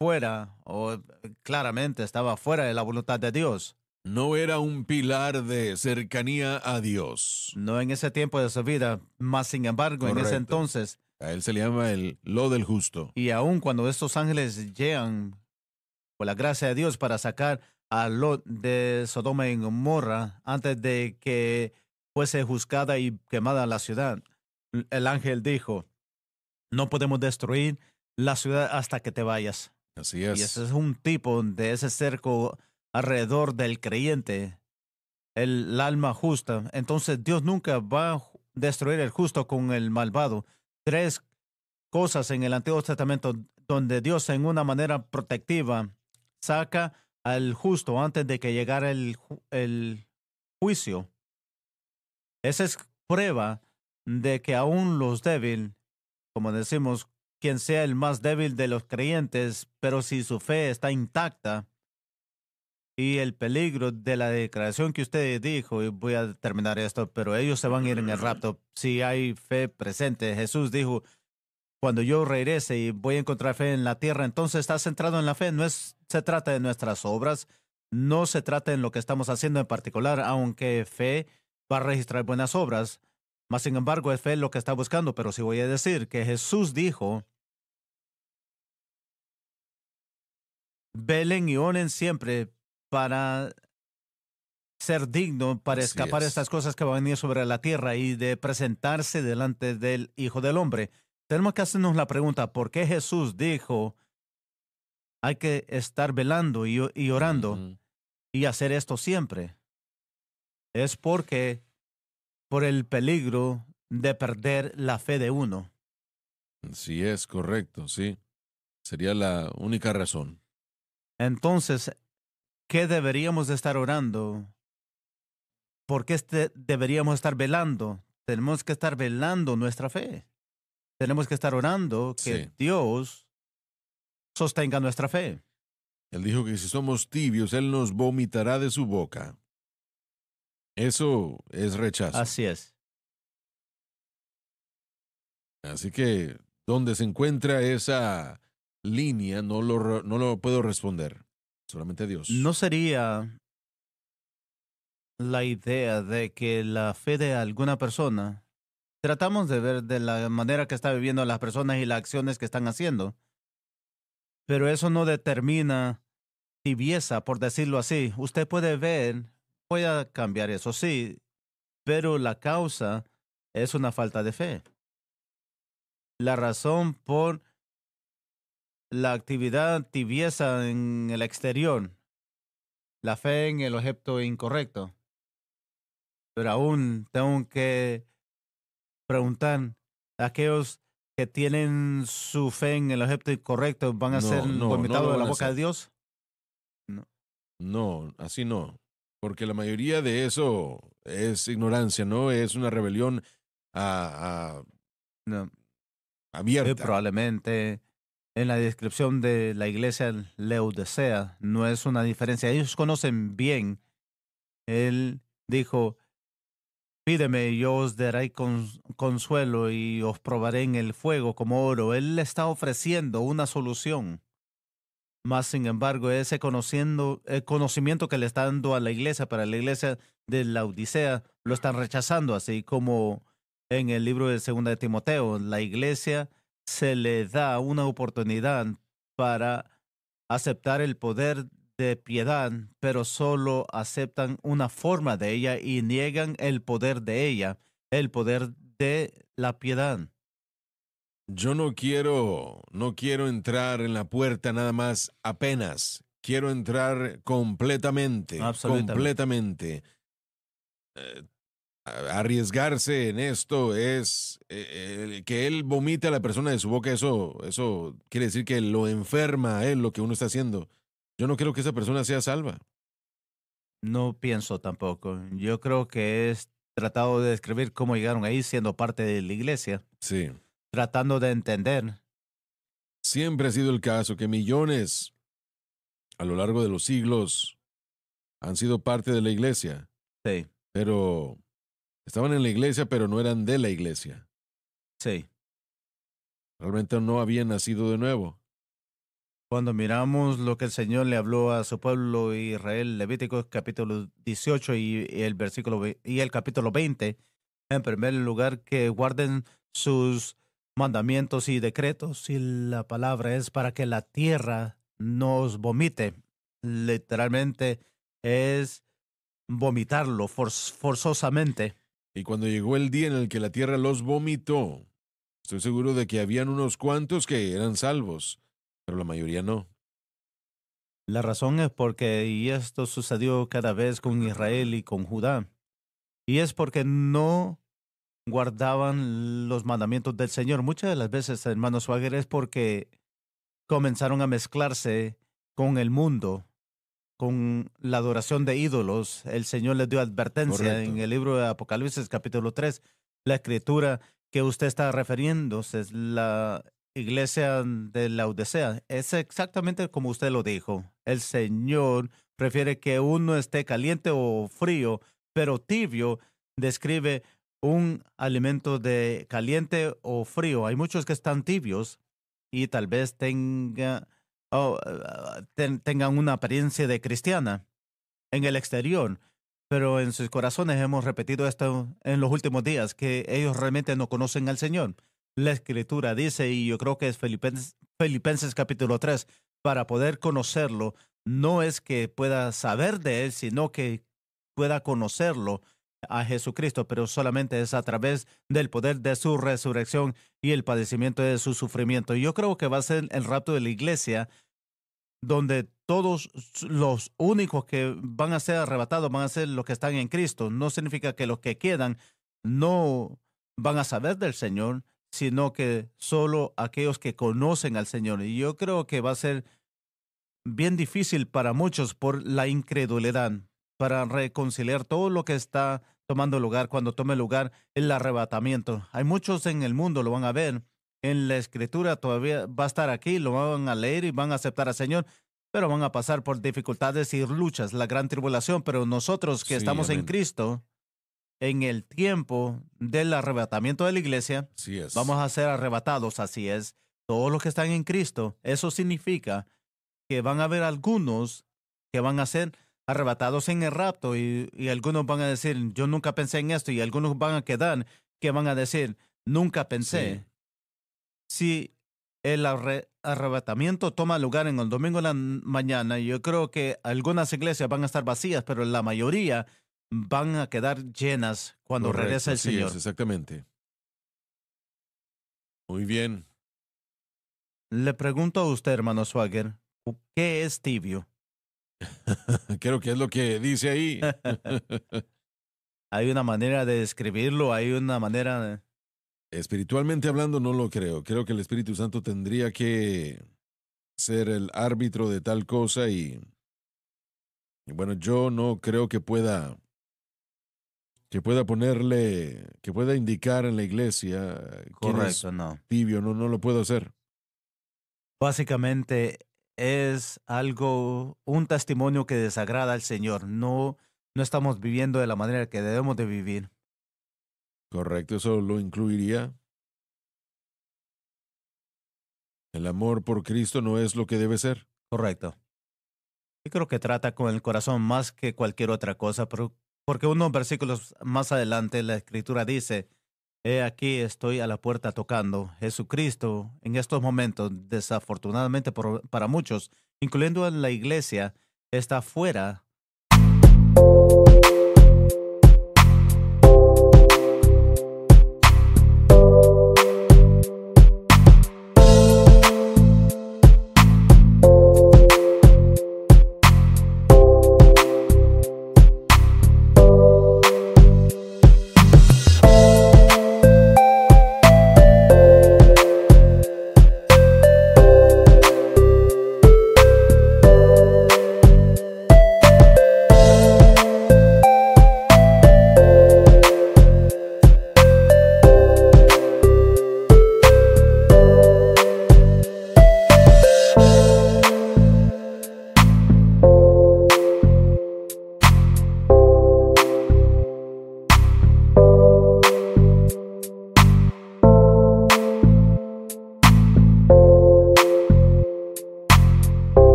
fuera, o claramente estaba fuera de la voluntad de Dios. No era un pilar de cercanía a Dios. No en ese tiempo de su vida, más sin embargo, en ese Correcto. entonces, A él se le llama el lo del justo. y aun cuando estos ángeles llegan por la gracia de Dios para sacar a Lot de Sodoma y Gomorra antes de que fuese juzgada y quemada la ciudad, el ángel dijo, no podemos destruir la ciudad hasta que te vayas. Así Y es. ese es un tipo de ese cerco alrededor del creyente, el alma justa. Entonces Dios nunca va a destruir el justo con el malvado. 3 cosas en el Antiguo Testamento donde Dios en una manera protectiva saca al justo antes de que llegara el juicio. Esa es prueba de que aún los débiles, como decimos, quien sea el más débil de los creyentes, pero si su fe está intacta, y el peligro de la declaración que usted dijo, y voy a terminar esto, pero ellos se van a ir en el rapto si hay fe presente. Jesús dijo, cuando yo regrese y voy a encontrar fe en la tierra, entonces está centrado en la fe. Se trata de nuestras obras, no se trata en lo que estamos haciendo en particular, aunque fe va a registrar buenas obras. Más sin embargo, es fe lo que está buscando, pero sí voy a decir que Jesús dijo, velen y oren siempre para ser digno, para Así escapar es. estas cosas que van a venir sobre la tierra y de presentarse delante del Hijo del Hombre. Tenemos que hacernos la pregunta, ¿por qué Jesús dijo hay que estar velando y orando Ujú. y hacer esto siempre? Es porque por el peligro de perder la fe de uno. Sí es correcto, sí. Sería la única razón. Entonces, ¿qué deberíamos de estar orando? ¿Por qué deberíamos estar velando? Tenemos que estar velando nuestra fe. Tenemos que estar orando que Sí. Dios sostenga nuestra fe. Él dijo que si somos tibios, Él nos vomitará de su boca. Eso es rechazo. Así es. Así que, donde se encuentra esa línea, no lo puedo responder. Solamente Dios. ¿No sería la idea de que la fe de alguna persona, tratamos de ver de la manera que está viviendo las personas y las acciones que están haciendo, pero eso no determina tibieza, por decirlo así? Usted puede ver, voy a cambiar eso, sí, pero la causa es una falta de fe. La razón por la actividad tibieza en el exterior, la fe en el objeto incorrecto. Pero aún tengo que preguntar, ¿aquellos que tienen su fe en el objeto incorrecto van a ser No vomitados lo de van la a boca de hacer. Dios? No. No, así no. Porque la mayoría de eso es ignorancia, ¿no? Es una rebelión No. abierta. Probablemente en la descripción de la iglesia Laodicea no es una diferencia. Ellos conocen bien. Él dijo, Pídeme y yo os daré consuelo y os probaré en el fuego como oro. Él le está ofreciendo una solución. Más sin embargo, ese el conocimiento que le está dando a la iglesia, para la iglesia de la Odisea, lo están rechazando, así como en el libro de Segunda de Timoteo. La iglesia se le da una oportunidad para aceptar el poder de piedad, pero solo aceptan una forma de ella y niegan el poder de ella, el poder de la piedad. Yo no quiero entrar en la puerta nada más apenas. Quiero entrar completamente, Absolutamente. completamente. Eh, Arriesgarse en esto es que él vomite a la persona de su boca. Eso quiere decir que lo enferma a él lo que uno está haciendo. Yo no quiero que esa persona sea salva. No pienso tampoco. Yo creo que es tratado de describir cómo llegaron ahí siendo parte de la iglesia, Sí. tratando de entender. Siempre ha sido el caso que millones a lo largo de los siglos han sido parte de la iglesia, Sí, pero estaban en la iglesia, pero no eran de la iglesia. sí. Realmente no habían nacido de nuevo. Cuando miramos lo que el Señor le habló a su pueblo Israel, Levíticos capítulo 18 y el y el capítulo 20, en primer lugar, que guarden sus mandamientos y decretos, y la palabra es para que la tierra nos vomite. Literalmente es vomitarlo forzosamente. Y cuando llegó el día en el que la tierra los vomitó, estoy seguro de que habían unos cuantos que eran salvos, pero la mayoría no. La razón es porque, y esto sucedió cada vez con Israel y con Judá, y es porque no guardaban los mandamientos del Señor. Muchas de las veces, hermano Swagger, es porque comenzaron a mezclarse con el mundo, con la adoración de ídolos. El Señor les dio advertencia en Correcto. el libro de Apocalipsis capítulo 3. La escritura que usted está refiriéndose es la iglesia de la Odisea. Es exactamente como usted lo dijo. El Señor prefiere que uno esté caliente o frío, pero tibio describe un alimento de caliente o frío. Hay muchos que están tibios y tal vez tengan una apariencia de cristiana en el exterior, pero en sus corazones hemos repetido esto en los últimos días, que ellos realmente no conocen al Señor. La Escritura dice, y yo creo que es Filipenses capítulo 3, para poder conocerlo, no es que pueda saber de Él, sino que pueda conocerlo a Jesucristo, pero solamente es a través del poder de su resurrección y el padecimiento de su sufrimiento. Y yo creo que va a ser el rapto de la iglesia, donde todos los únicos que van a ser arrebatados van a ser los que están en Cristo. No significa que los que quedan no van a saber del Señor, sino que solo aquellos que conocen al Señor. Y yo creo que va a ser bien difícil para muchos por la incredulidad, para reconciliar todo lo que está tomando lugar cuando tome lugar el arrebatamiento. Hay muchos en el mundo, lo van a ver. En la escritura todavía va a estar aquí, lo van a leer y van a aceptar al Señor, pero van a pasar por dificultades y luchas, la gran tribulación. Pero nosotros que Sí, estamos en amén. Cristo, en el tiempo del arrebatamiento de la iglesia, Así es. vamos a ser arrebatados, así es. Todos los que están en Cristo, eso significa que van a haber algunos que van a ser arrebatados en el rapto y algunos van a decir, yo nunca pensé en esto, y algunos van a quedar que van a decir, nunca pensé. Si el arrebatamiento toma lugar en el domingo en la mañana, yo creo que algunas iglesias van a estar vacías, pero la mayoría van a quedar llenas cuando Correcto, regrese el así Señor. es, exactamente. Muy bien. Le pregunto a usted, hermano Swagger, ¿qué es tibio? Creo que es lo que dice ahí. Hay una manera de describirlo, hay una manera de... Espiritualmente hablando, no lo creo. Creo que el Espíritu Santo tendría que ser el árbitro de tal cosa y bueno, yo no creo que pueda indicar en la iglesia quién es Correcto, no. tibio, no, no lo puedo hacer. Básicamente es algo, un testimonio que desagrada al Señor. No, no estamos viviendo de la manera que debemos de vivir. Correcto, eso lo incluiría. El amor por Cristo no es lo que debe ser. Correcto. Yo creo que trata con el corazón más que cualquier otra cosa, pero porque unos versículos más adelante la Escritura dice, he aquí estoy a la puerta tocando. Jesucristo en estos momentos, desafortunadamente para muchos, incluyendo en la iglesia, está fuera.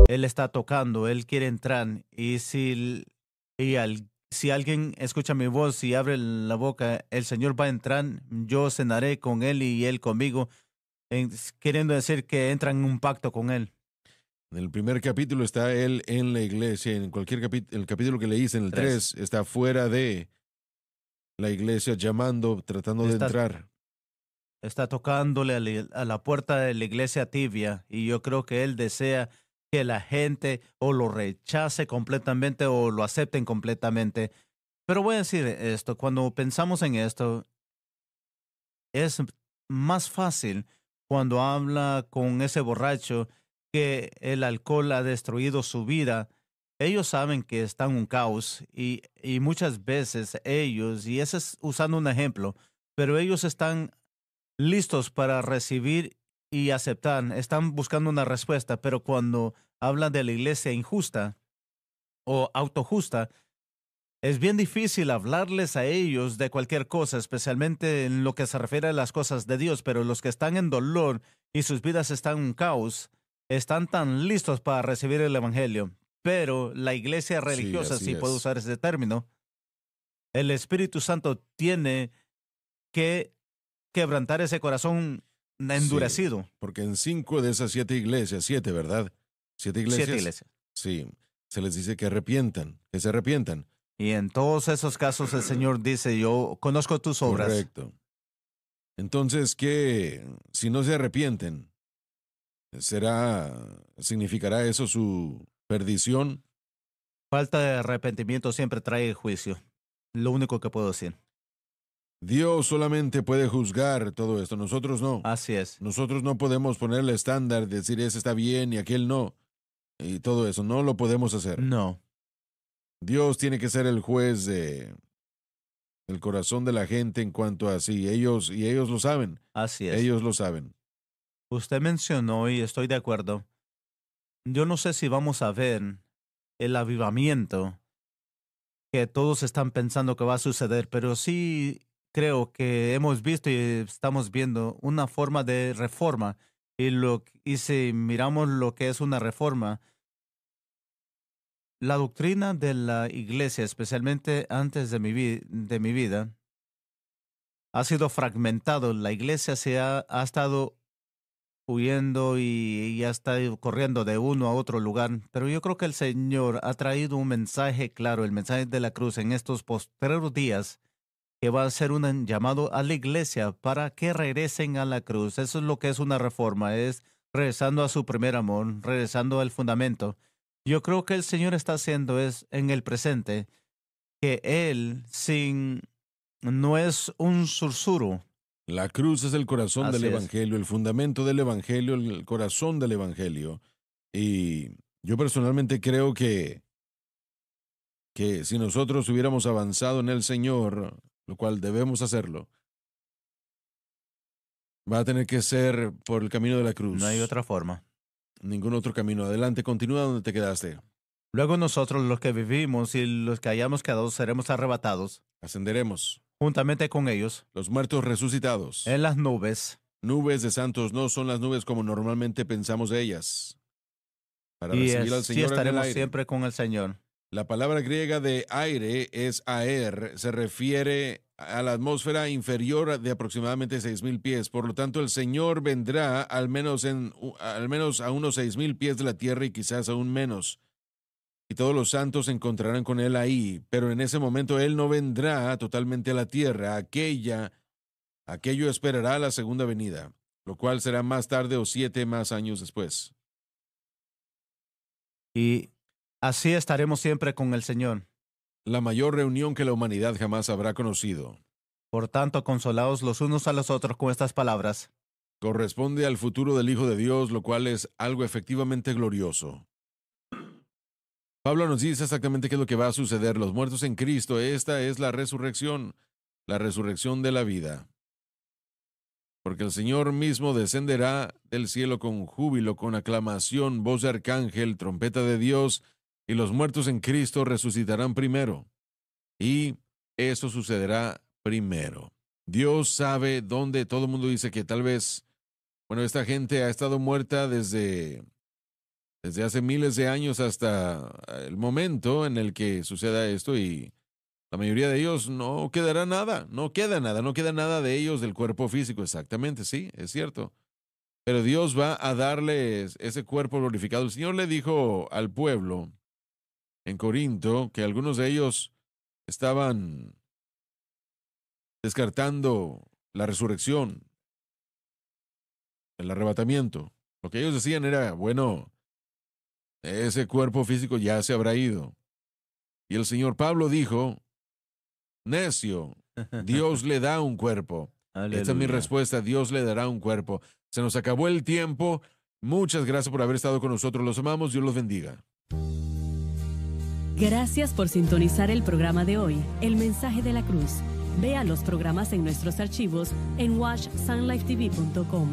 Él está tocando, él quiere entrar y si alguien escucha mi voz y abre la boca, el Señor va a entrar, yo cenaré con él y él conmigo, queriendo decir que entran en un pacto con él. En el primer capítulo está él en la iglesia, en cualquier capítulo, el capítulo que leíste, en el 3, está fuera de la iglesia llamando, tratando de entrar. Está tocándole a la puerta de la iglesia tibia y yo creo que él desea que la gente o lo rechace completamente o lo acepten completamente. Pero voy a decir esto, cuando pensamos en esto, es más fácil cuando habla con ese borracho que el alcohol ha destruido su vida. Ellos saben que están en un caos y muchas veces ellos, y ese es usando un ejemplo, pero ellos están listos para recibir y aceptar, están buscando una respuesta, pero cuando hablan de la iglesia injusta o autojusta, es bien difícil hablarles a ellos de cualquier cosa, especialmente en lo que se refiere a las cosas de Dios, pero los que están en dolor y sus vidas están en caos, están tan listos para recibir el Evangelio. Pero la iglesia religiosa, así si puedo es. usar ese término, el Espíritu Santo tiene que quebrantar ese corazón endurecido. Sí, porque en 5 de esas 7 iglesias, 7, ¿verdad? 7 iglesias. 7 iglesias. Sí, se les dice que arrepientan, que se arrepientan. Y en todos esos casos el Señor dice, yo conozco tus obras. Correcto. Entonces, ¿qué? Si no se arrepienten, ¿significará eso su perdición? Falta de arrepentimiento siempre trae juicio. Lo único que puedo decir. Dios solamente puede juzgar todo esto, nosotros no. Así es. Nosotros no podemos ponerle estándar, decir ese está bien y aquel no. Y todo eso, no lo podemos hacer. No. Dios tiene que ser el juez de el corazón de la gente en cuanto a sí. Ellos lo saben. Así es. Ellos lo saben. Usted mencionó, y estoy de acuerdo, yo no sé si vamos a ver el avivamiento que todos están pensando que va a suceder, pero sí creo que hemos visto y estamos viendo una forma de reforma. Y si miramos lo que es una reforma, la doctrina de la iglesia, especialmente antes de de mi vida, ha sido fragmentado. La iglesia ha estado huyendo y ha estado corriendo de uno a otro lugar. Pero yo creo que el Señor ha traído un mensaje claro, el mensaje de la cruz en estos postreros días, que va a ser un llamado a la iglesia para que regresen a la cruz. Eso es lo que es una reforma, es regresando a su primer amor, regresando al fundamento. Yo creo que el Señor está haciendo es en el presente que Él no es un susurro. La cruz es el corazón del Así es. Evangelio, el fundamento del Evangelio, el corazón del Evangelio. Y yo personalmente creo que si nosotros hubiéramos avanzado en el Señor, lo cual debemos hacerlo, va a tener que ser por el camino de la cruz. No hay otra forma. Ningún otro camino. Adelante, continúa donde te quedaste. Luego nosotros, los que vivimos y los que hayamos quedado, seremos arrebatados Ascenderemos, juntamente con ellos los muertos resucitados. en las nubes. Nubes de santos no son las nubes como normalmente pensamos de ellas. Para Y recibir al así Señor en el estaremos aire. siempre con el Señor. La palabra griega de aire es aer, se refiere a la atmósfera inferior de aproximadamente 6,000 pies. Por lo tanto, el Señor vendrá al menos a unos 6,000 pies de la tierra y quizás aún menos. Y todos los santos se encontrarán con Él ahí, pero en ese momento Él no vendrá totalmente a la tierra. Aquello esperará la segunda venida, lo cual será más tarde o 7 más años después. Y así estaremos siempre con el Señor. La mayor reunión que la humanidad jamás habrá conocido. Por tanto, consolaos los unos a los otros con estas palabras. Corresponde al futuro del Hijo de Dios, lo cual es algo efectivamente glorioso. Pablo nos dice exactamente qué es lo que va a suceder. Los muertos en Cristo, esta es la resurrección de la vida. Porque el Señor mismo descenderá del cielo con júbilo, con aclamación, voz de arcángel, trompeta de Dios, y los muertos en Cristo resucitarán primero. Y eso sucederá primero. Dios sabe dónde. Todo el mundo dice que tal vez, esta gente ha estado muerta desde hace miles de años hasta el momento en el que suceda esto, y la mayoría de ellos no queda nada de ellos del cuerpo físico, exactamente, sí, es cierto. Pero Dios va a darles ese cuerpo glorificado. El Señor le dijo al pueblo en Corinto que algunos de ellos estaban descartando la resurrección, el arrebatamiento. Lo que ellos decían era, ese cuerpo físico ya se habrá ido. Y el señor Pablo dijo, necio, Dios le da un cuerpo. Esta es mi respuesta, Dios le dará un cuerpo. Se nos acabó el tiempo. Muchas gracias por haber estado con nosotros. Los amamos, Dios los bendiga. Gracias por sintonizar el programa de hoy, El Mensaje de la Cruz. Vea los programas en nuestros archivos en watchsunlifetv.com.